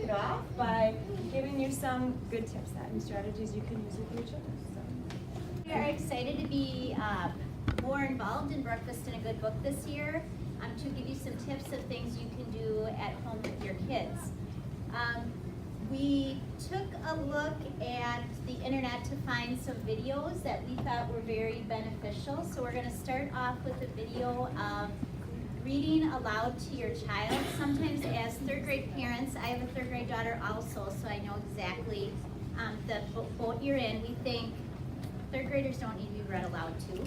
it off by giving you some good tips and strategies you can use with your children. We are excited to be more involved in Breakfast in a Good Book this year to give you some tips of things you can do at home with your kids. We took a look at the internet to find some videos that we thought were very beneficial. So we're going to start off with a video of reading aloud to your child. Sometimes as third grade parents, I have a third grade daughter also, so I know exactly the boat you're in. We think third graders don't need to be read aloud to,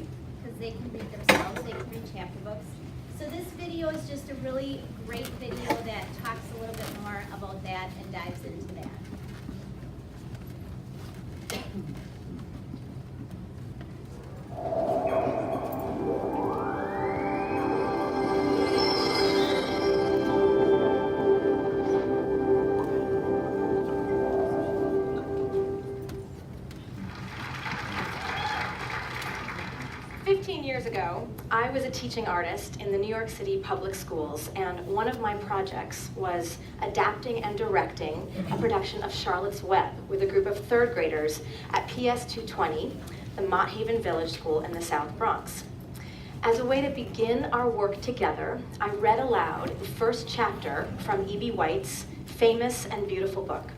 because they can read themselves, they can read chapter books. So this video is just a really great video that talks a little bit more about that and dives into that. 15 years ago, I was a teaching artist in the New York City public schools, and one of my projects was adapting and directing a production of Charlotte's Web with a group of third graders at PS 220, the Mott Haven Village School in the South Bronx. As a way to begin our work together, I read aloud the first chapter from E.B. White's famous and beautiful book.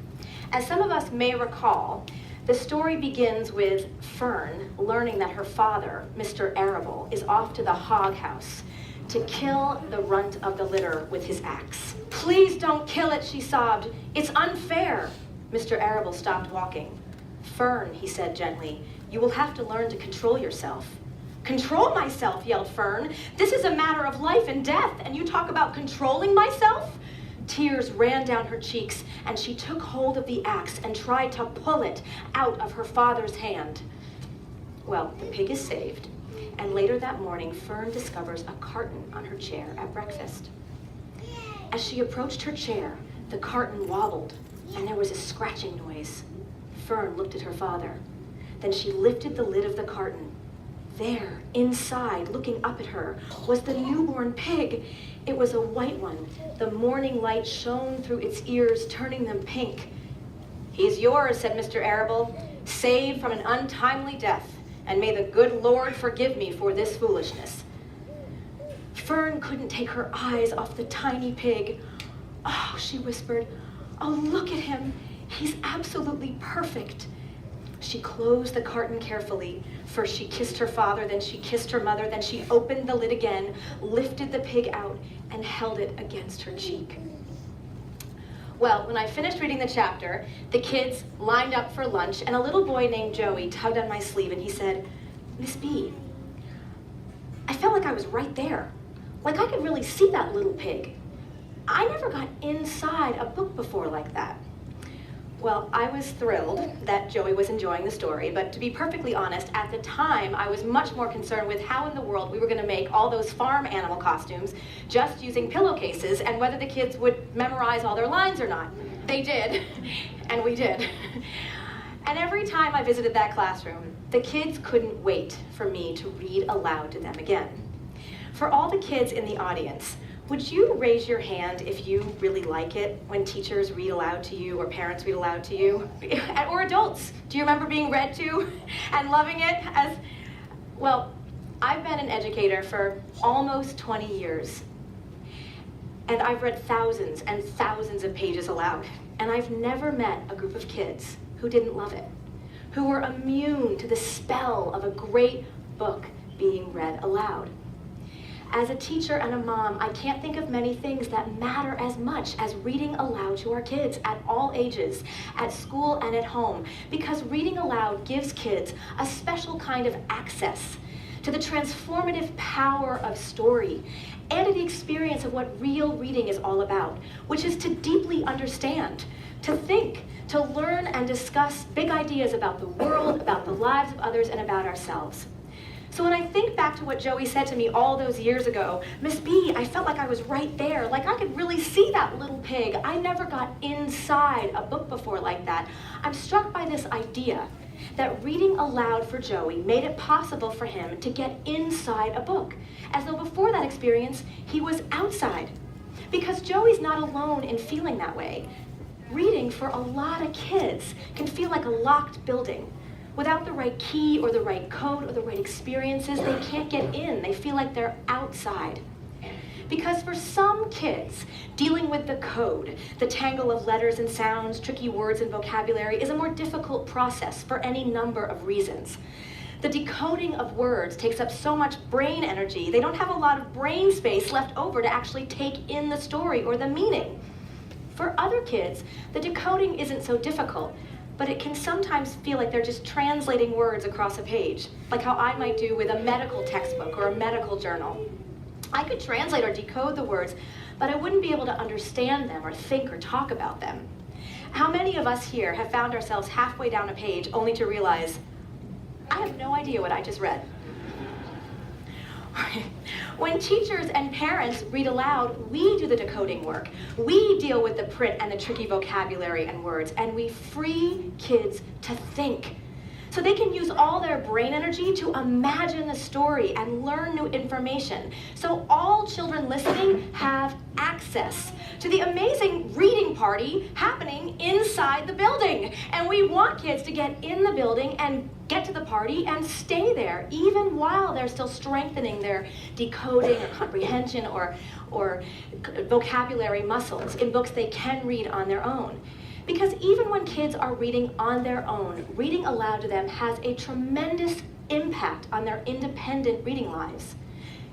As some of us may recall, the story begins with Fern learning that her father, Mr. Arable, is off to the hog house to kill the runt of the litter with his axe. "Please don't kill it," she sobbed. "It's unfair." Mr. Arable stopped walking. "Fern," he said gently, "you will have to learn to control yourself." "Control myself," yelled Fern. "This is a matter of life and death, and you talk about controlling myself?" Tears ran down her cheeks, and she took hold of the axe and tried to pull it out of her father's hand. Well, the pig is saved, and later that morning, Fern discovers a carton on her chair at breakfast. As she approached her chair, the carton wobbled, and there was a scratching noise. Fern looked at her father. Then she lifted the lid of the carton. There, inside, looking up at her, was the newborn pig. It was a white one. The morning light shone through its ears, turning them pink. "He's yours," said Mr. Arable, "saved from an untimely death, and may the good Lord forgive me for this foolishness." Fern couldn't take her eyes off the tiny pig. "Oh," she whispered, "oh, look at him. He's absolutely perfect." She closed the carton carefully. First she kissed her father, then she kissed her mother, then she opened the lid again, lifted the pig out, and held it against her cheek. Well, when I finished reading the chapter, the kids lined up for lunch, and a little boy named Joey tugged on my sleeve and he said, "Miss B, I felt like I was right there. Like I could really see that little pig. I never got inside a book before like that." Well, I was thrilled that Joey was enjoying the story, but to be perfectly honest, at the time, I was much more concerned with how in the world we were going to make all those farm animal costumes just using pillowcases and whether the kids would memorize all their lines or not. They did, and we did. And every time I visited that classroom, the kids couldn't wait for me to read aloud to them again. For all the kids in the audience, would you raise your hand if you really like it when teachers read aloud to you or parents read aloud to you? Or adults, do you remember being read to and loving it? Well, I've been an educator for almost 20 years, and I've read thousands and thousands of pages aloud, and I've never met a group of kids who didn't love it, who were immune to the spell of a great book being read aloud. As a teacher and a mom, I can't think of many things that matter as much as reading aloud to our kids at all ages, at school and at home, because reading aloud gives kids a special kind of access to the transformative power of story and to the experience of what real reading is all about, which is to deeply understand, to think, to learn and discuss big ideas about the world, about the lives of others, and about ourselves. So when I think back to what Joey said to me all those years ago, "Miss B, I felt like I was right there, like I could really see that little pig. I never got inside a book before like that." I'm struck by this idea that reading aloud for Joey made it possible for him to get inside a book, as though before that experience, he was outside. Because Joey's not alone in feeling that way. reading for a lot of kids can feel like a locked building. Without the right key or the right code or the right experiences, they can't get in. They feel like they're outside. Because for some kids, dealing with the code, the tangle of letters and sounds, tricky words and vocabulary, is a more difficult process for any number of reasons. The decoding of words takes up so much brain energy, they don't have a lot of brain space left over to actually take in the story or the meaning. For other kids, the decoding isn't so difficult, but it can sometimes feel like they're just translating words across a page, like how I might do with a medical textbook or a medical journal. I could translate or decode the words, but I wouldn't be able to understand them or think or talk about them. How many of us here have found ourselves halfway down a page only to realize, I have no idea what I just read? When teachers and parents read aloud, we do the decoding work. We deal with the print and the tricky vocabulary and words, and we free kids to think. So they can use all their brain energy to imagine the story and learn new information. So all children listening have access to the amazing reading party happening inside the building. And we want kids to get in the building and get to the party and stay there, even while they're still strengthening their decoding or comprehension or vocabulary muscles in books they can read on their own. Because even when kids are reading on their own, reading aloud to them has a tremendous impact on their independent reading lives.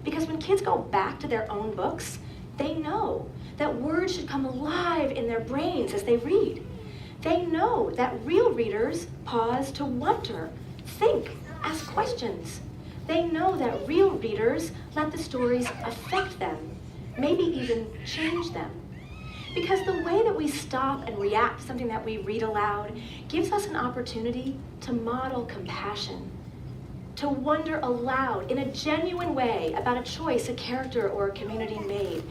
Because when kids go back to their own books, they know that words should come alive in their brains as they read. They know that real readers pause to wonder, think, ask questions. They know that real readers let the stories affect them, maybe even change them. Because the way that we stop and react to something that we read aloud gives us an opportunity to model compassion, to wonder aloud in a genuine way about a choice a character or a community made.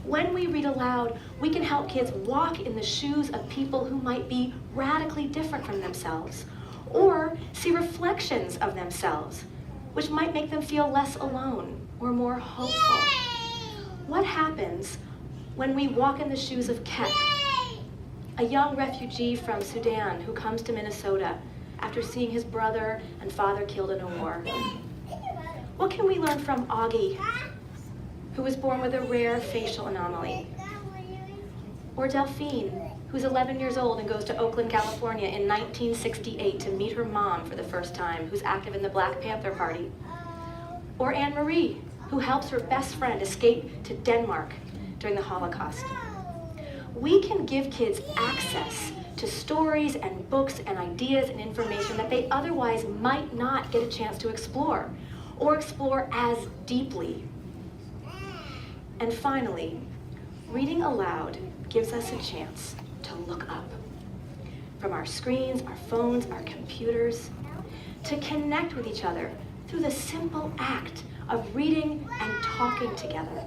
When we read aloud, we can help kids walk in the shoes of people who might be radically different from themselves, or see reflections of themselves, which might make them feel less alone or more hopeful. What happens when we walk in the shoes of Kek, a young refugee from Sudan who comes to Minnesota after seeing his brother and father killed in a war? What can we learn from Augie, who was born with a rare facial anomaly? Or Delphine, who's 11 years old and goes to Oakland, California in 1968 to meet her mom for the first time, who's active in the Black Panther Party? Or Anne-Marie, who helps her best friend escape to Denmark during the Holocaust. We can give kids access to stories and books and ideas and information that they otherwise might not get a chance to explore, or explore as deeply. And finally, reading aloud gives us a chance to look up from our screens, our phones, our computers, to connect with each other through the simple act of reading and talking together.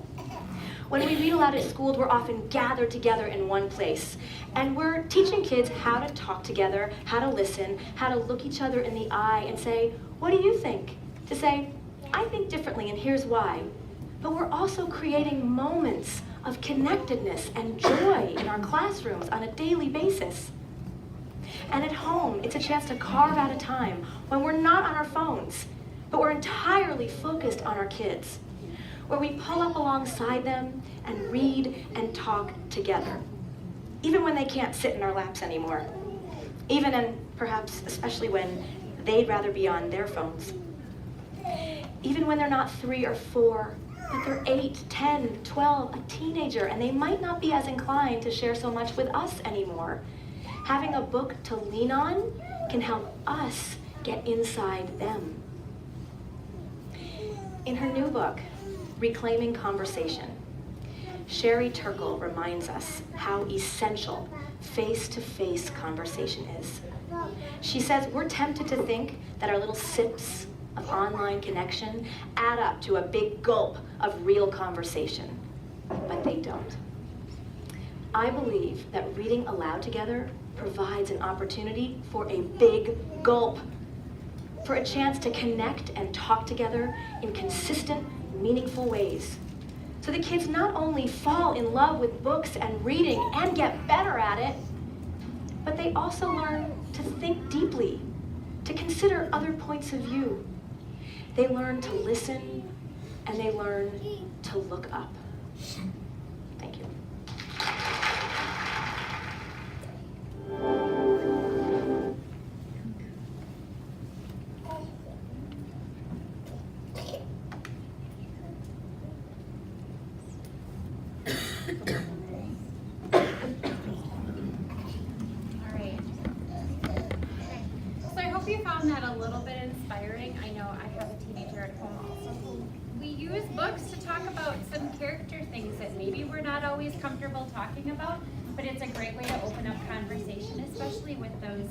When we read aloud at school, we're often gathered together in one place, and we're teaching kids how to talk together, how to listen, how to look each other in the eye and say, what do you think? To say, I think differently and here's why. But we're also creating moments of connectedness and joy in our classrooms on a daily basis. And at home, it's a chance to carve out a time when we're not on our phones, but we're entirely focused on our kids, where we pull up alongside them and read and talk together, even when they can't sit in our laps anymore, even and perhaps especially when they'd rather be on their phones, even when they're not 3 or 4, but they're 8, 10, 12, a teenager, and they might not be as inclined to share so much with us anymore. Having a book to lean on can help us get inside them. In her new book, Reclaiming Conversation, Sherry Turkle reminds us how essential face-to-face conversation is. She says we're tempted to think that our little sips of online connection add up to a big gulp of real conversation, but they don't. I believe that reading aloud together provides an opportunity for a big gulp, for a chance to connect and talk together in consistent, meaningful ways. So the kids not only fall in love with books and reading and get better at it, but they also learn to think deeply, to consider other points of view. They learn to listen, and they learn to look up. Thank you. All right. Okay. So I hope you found that a little bit inspiring. I know I have a teenager at home also who we use books to talk about some character things that maybe we're not always comfortable talking about, but it's a great way to open up conversation, especially with those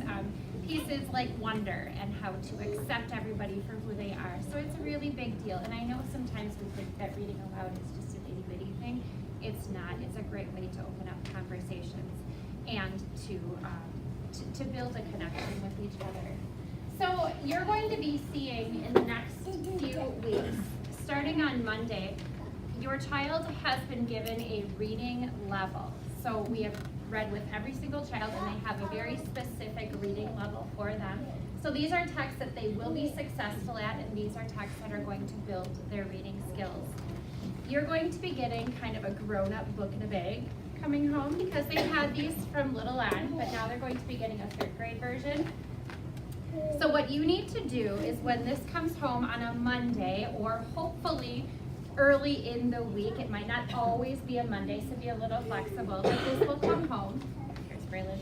pieces like wonder and how to accept everybody for who they are. So it's a really big deal. And I know sometimes we think that reading aloud is just an itty bitty thing. It's not. It's a great way to open up conversations and to build a connection with each other. So you're going to be seeing in the next few weeks, starting on Monday, your child has been given a reading level. So we have read with every single child, and they have a very specific reading level for them. So these are texts that they will be successful at, and these are texts that are going to build their reading skills. You're going to be getting kind of a grown-up book in a bag coming home, because they had these from little on, but now they're going to be getting a third grade version. So what you need to do is when this comes home on a Monday, or hopefully early in the week, it might not always be a Monday, so be a little flexible, but this will come home. Here's Braylon.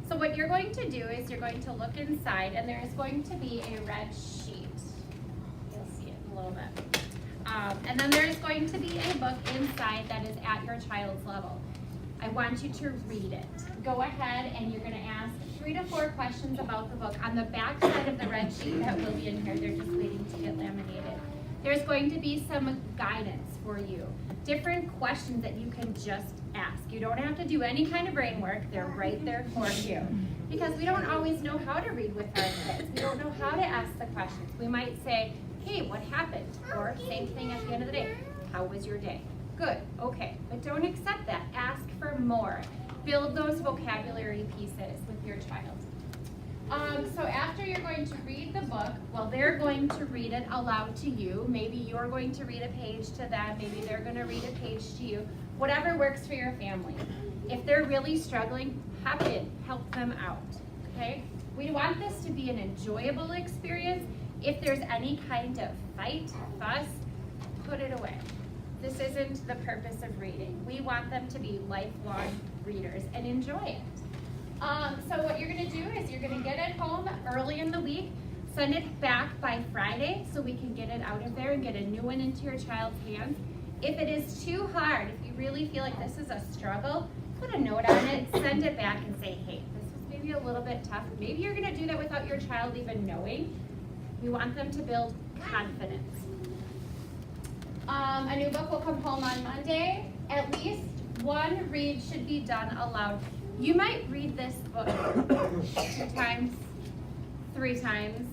So what you're going to do is you're going to look inside, and there is going to be a red sheet. You'll see it in a little bit. And then there's going to be a book inside that is at your child's level. I want you to read it. Go ahead and you're going to ask 3 to 4 questions about the book. On the back side of the red sheet that will be in here, they're just waiting to get laminated. There's going to be some guidance for you. Different questions that you can just ask. You don't have to do any kind of brain work. They're right there for you. Because we don't always know how to read with our kids. We don't know how to ask the questions. We might say, hey, what happened? Or same thing at the end of the day. How was your day? Good, okay. But don't accept that. Ask for more. Build those vocabulary pieces with your child. So after you're going to read the book, well, they're going to read it aloud to you. Maybe you're going to read a page to them. Maybe they're going to read a page to you. Whatever works for your family. If they're really struggling, hop in, help them out, okay? We want this to be an enjoyable experience. If there's any kind of fight, fuss, put it away. This isn't the purpose of reading. We want them to be lifelong readers and enjoy it. So what you're going to do is you're going to get it home early in the week, send it back by Friday so we can get it out of there and get a new one into your child's hands. If it is too hard, if you really feel like this is a struggle, put a note on it, send it back and say, hey, this was maybe a little bit tough. Maybe you're going to do that without your child even knowing. We want them to build confidence. A new book will come home on Monday. At least one read should be done aloud. You might read this book 2 times, 3 times,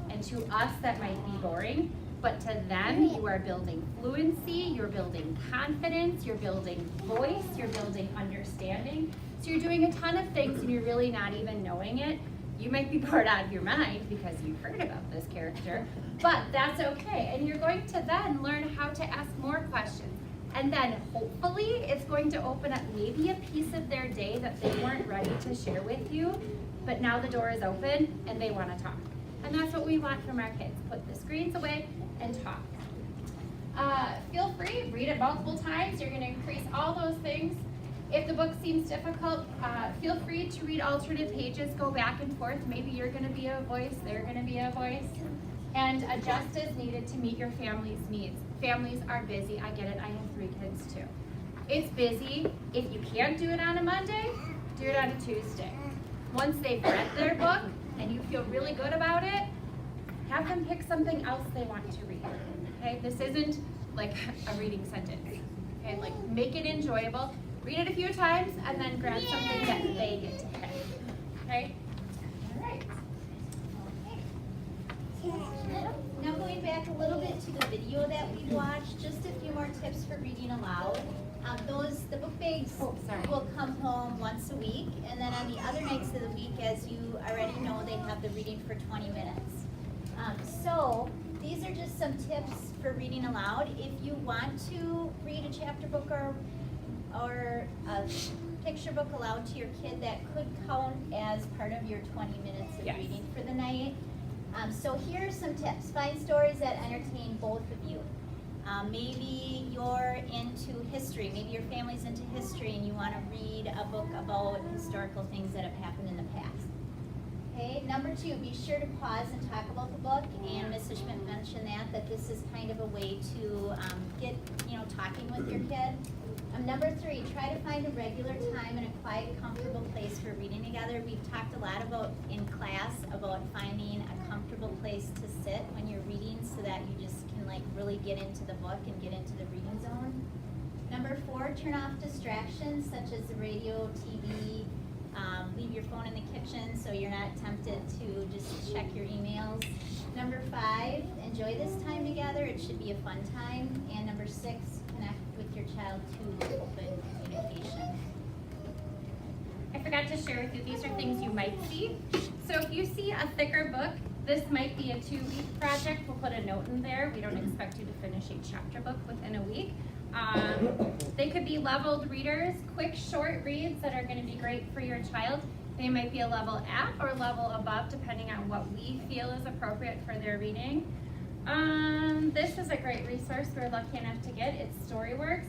and to us that might be boring, but to them you are building fluency, you're building confidence, you're building voice, you're building understanding. So you're doing a ton of things and you're really not even knowing it. You might be bored out of your mind because you've heard about this character, but that's okay. And you're going to then learn how to ask more questions. And then hopefully it's going to open up maybe a piece of their day that they weren't ready to share with you, but now the door is open and they want to talk. And that's what we want from our kids. Put the screens away and talk. Feel free, read it multiple times. You're going to increase all those things. If the book seems difficult, feel free to read alternate pages, go back and forth. Maybe you're going to be a voice, they're going to be a voice. And adjust as needed to meet your family's needs. Families are busy, I get it, I have 3 kids too. It's busy. If you can't do it on a Monday, do it on a Tuesday. Once they've read their book and you feel really good about it, have them pick something else they want to read. Okay, this isn't like a reading sentence. Okay, like make it enjoyable. Read it a few times and then grab something that they get to pick. Okay? All right. Now going back a little bit to the video that we watched, just a few more tips for reading aloud. The book bags will come home once a week, and then on the other nights of the week, as you already know, they have the reading for 20 minutes. So these are just some tips for reading aloud. If you want to read a chapter book or a picture book aloud to your kid, that could count as part of your 20 minutes of reading for the night. So here are some tips. Find stories that entertain both of you. Maybe you're into history, maybe your family's into history and you want to read a book about historical things that have happened in the past. Okay, number 2, be sure to pause and talk about the book, and Mrs. Schmidt mentioned that this is kind of a way to get, talking with your kid. Number 3, try to find a regular time and a quiet, comfortable place for reading together. We've talked a lot in class about finding a comfortable place to sit when you're reading so that you just can really get into the book and get into the reading zone. Number 4, turn off distractions such as the radio, TV. Leave your phone in the kitchen so you're not tempted to just check your emails. Number 5, enjoy this time together. It should be a fun time. And number 6, connect with your child to open communication. I forgot to share with you, these are things you might see. So if you see a thicker book, this might be a 2-week project. We'll put a note in there. We don't expect you to finish a chapter book within a week. They could be leveled readers, quick short reads that are going to be great for your child. They might be a level at or level above depending on what we feel is appropriate for their reading. This is a great resource we're lucky enough to get. It's Storyworks,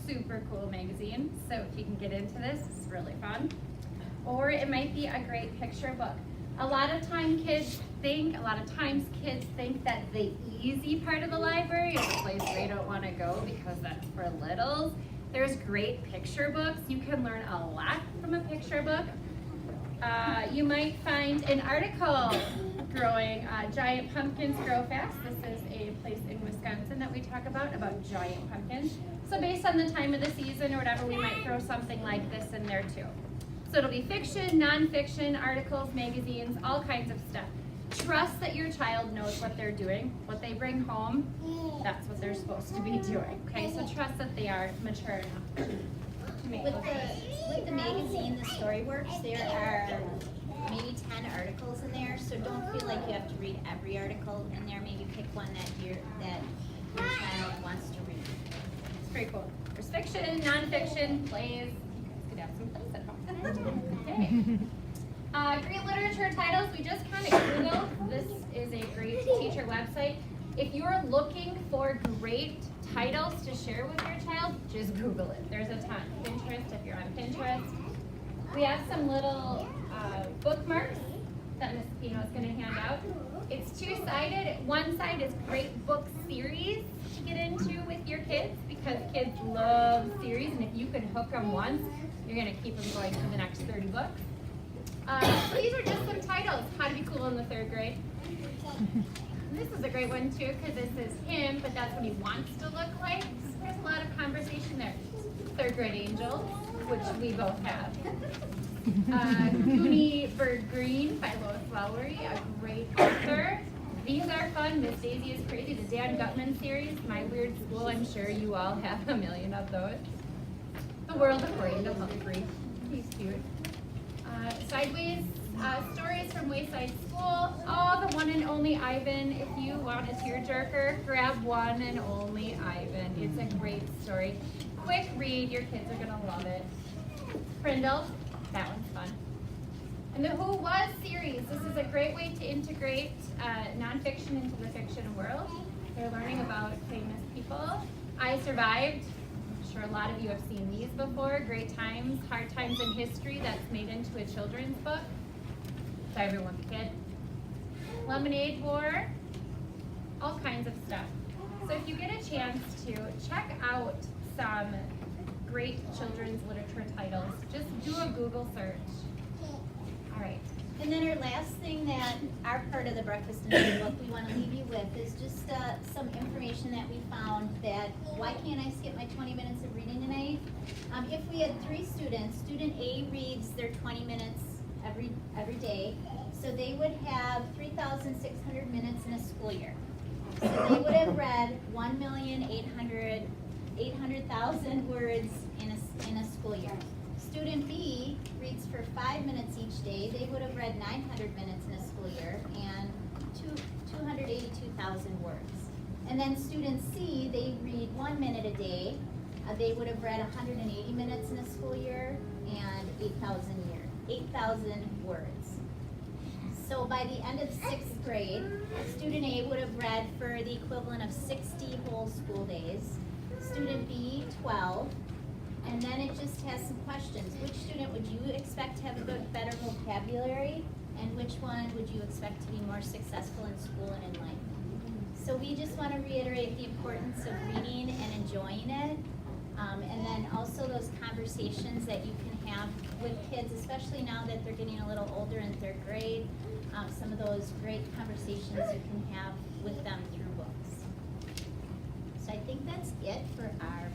super cool magazine. So if you can get into this, it's really fun. Or it might be a great picture book. A lot of times kids think that the easy part of the library is a place they don't want to go because that's for littles. There's great picture books. You can learn a lot from a picture book. You might find an article growing giant pumpkins grow fast. This is a place in Wisconsin that we talk about giant pumpkins. So based on the time of the season or whatever, we might throw something like this in there too. So it'll be fiction, nonfiction, articles, magazines, all kinds of stuff. Trust that your child knows what they're doing. What they bring home, that's what they're supposed to be doing. Okay, so trust that they are mature enough to make those decisions. With the magazine, the Storyworks, there are maybe 10 articles in there, so don't feel like you have to read every article in there. Maybe pick one that your child wants to read. It's pretty cool. There's fiction, nonfiction, plays. You could have some plays at home. Okay. Great literature titles, we just kind of Googled. This is a great teacher website. If you're looking for great titles to share with your child, just Google it. There's a ton. Pinterest, if you're on Pinterest. We have some little bookmarks that Miss Pino is going to hand out. It's 2-sided. One side is great book series to get into with your kids because kids love series, and if you can hook them once, you're going to keep them going for the next 30 books. These are just some titles. How to be cool in the 3rd grade. And this is a great one too because this is him, but that's what he wants to look like. There's a lot of conversation there. 3rd grade angels, which we both have. Goonie Bird Green by Lois Lowry, a great author. These are fun. Miss Daisy is Crazy, the Dan Gutman series. My Weird School, I'm sure you all have a million of those. The World According to Humphrey. He's cute. Sideways Stories from Wayside School. Oh, the One and Only Ivan. If you want a tearjerker, grab One and Only Ivan. It's a great story. Quick read. Your kids are going to love it. Prindle. That one's fun. And the Who Was series. This is a great way to integrate nonfiction into the fiction world. They're learning about famous people. I Survived. I'm sure a lot of you have seen these before. Great Times, Hard Times in History. That's made into a children's book. So everyone's a kid. Lemonade War. All kinds of stuff. So if you get a chance to check out some great children's literature titles, just do a Google search. All right. And then our last thing that our part of the Breakfast and Reading book we want to leave you with is just some information that we found that why can't I skip my 20 minutes of reading tonight? If we had 3 students, student A reads their 20 minutes every day, so they would have 3,600 minutes in a school year. So they would have read 1,800,000 800,000 words in a school year. Student B reads for 5 minutes each day. They would have read 900 minutes in a school year and 282,000 words. And then student C, they read 1 minute a day. They would have read 180 minutes in a school year and 8,000 words. So by the end of 6th grade, student A would have read for the equivalent of 60 whole school days. Student B, 12. And then it just has some questions. Which student would you expect to have a better vocabulary? And which one would you expect to be more successful in school and in life? So we just want to reiterate the importance of reading and enjoying it. And then also those conversations that you can have with kids, especially now that they're getting a little older in 3rd grade. Some of those great conversations you can have with them through books. So I think that's it for our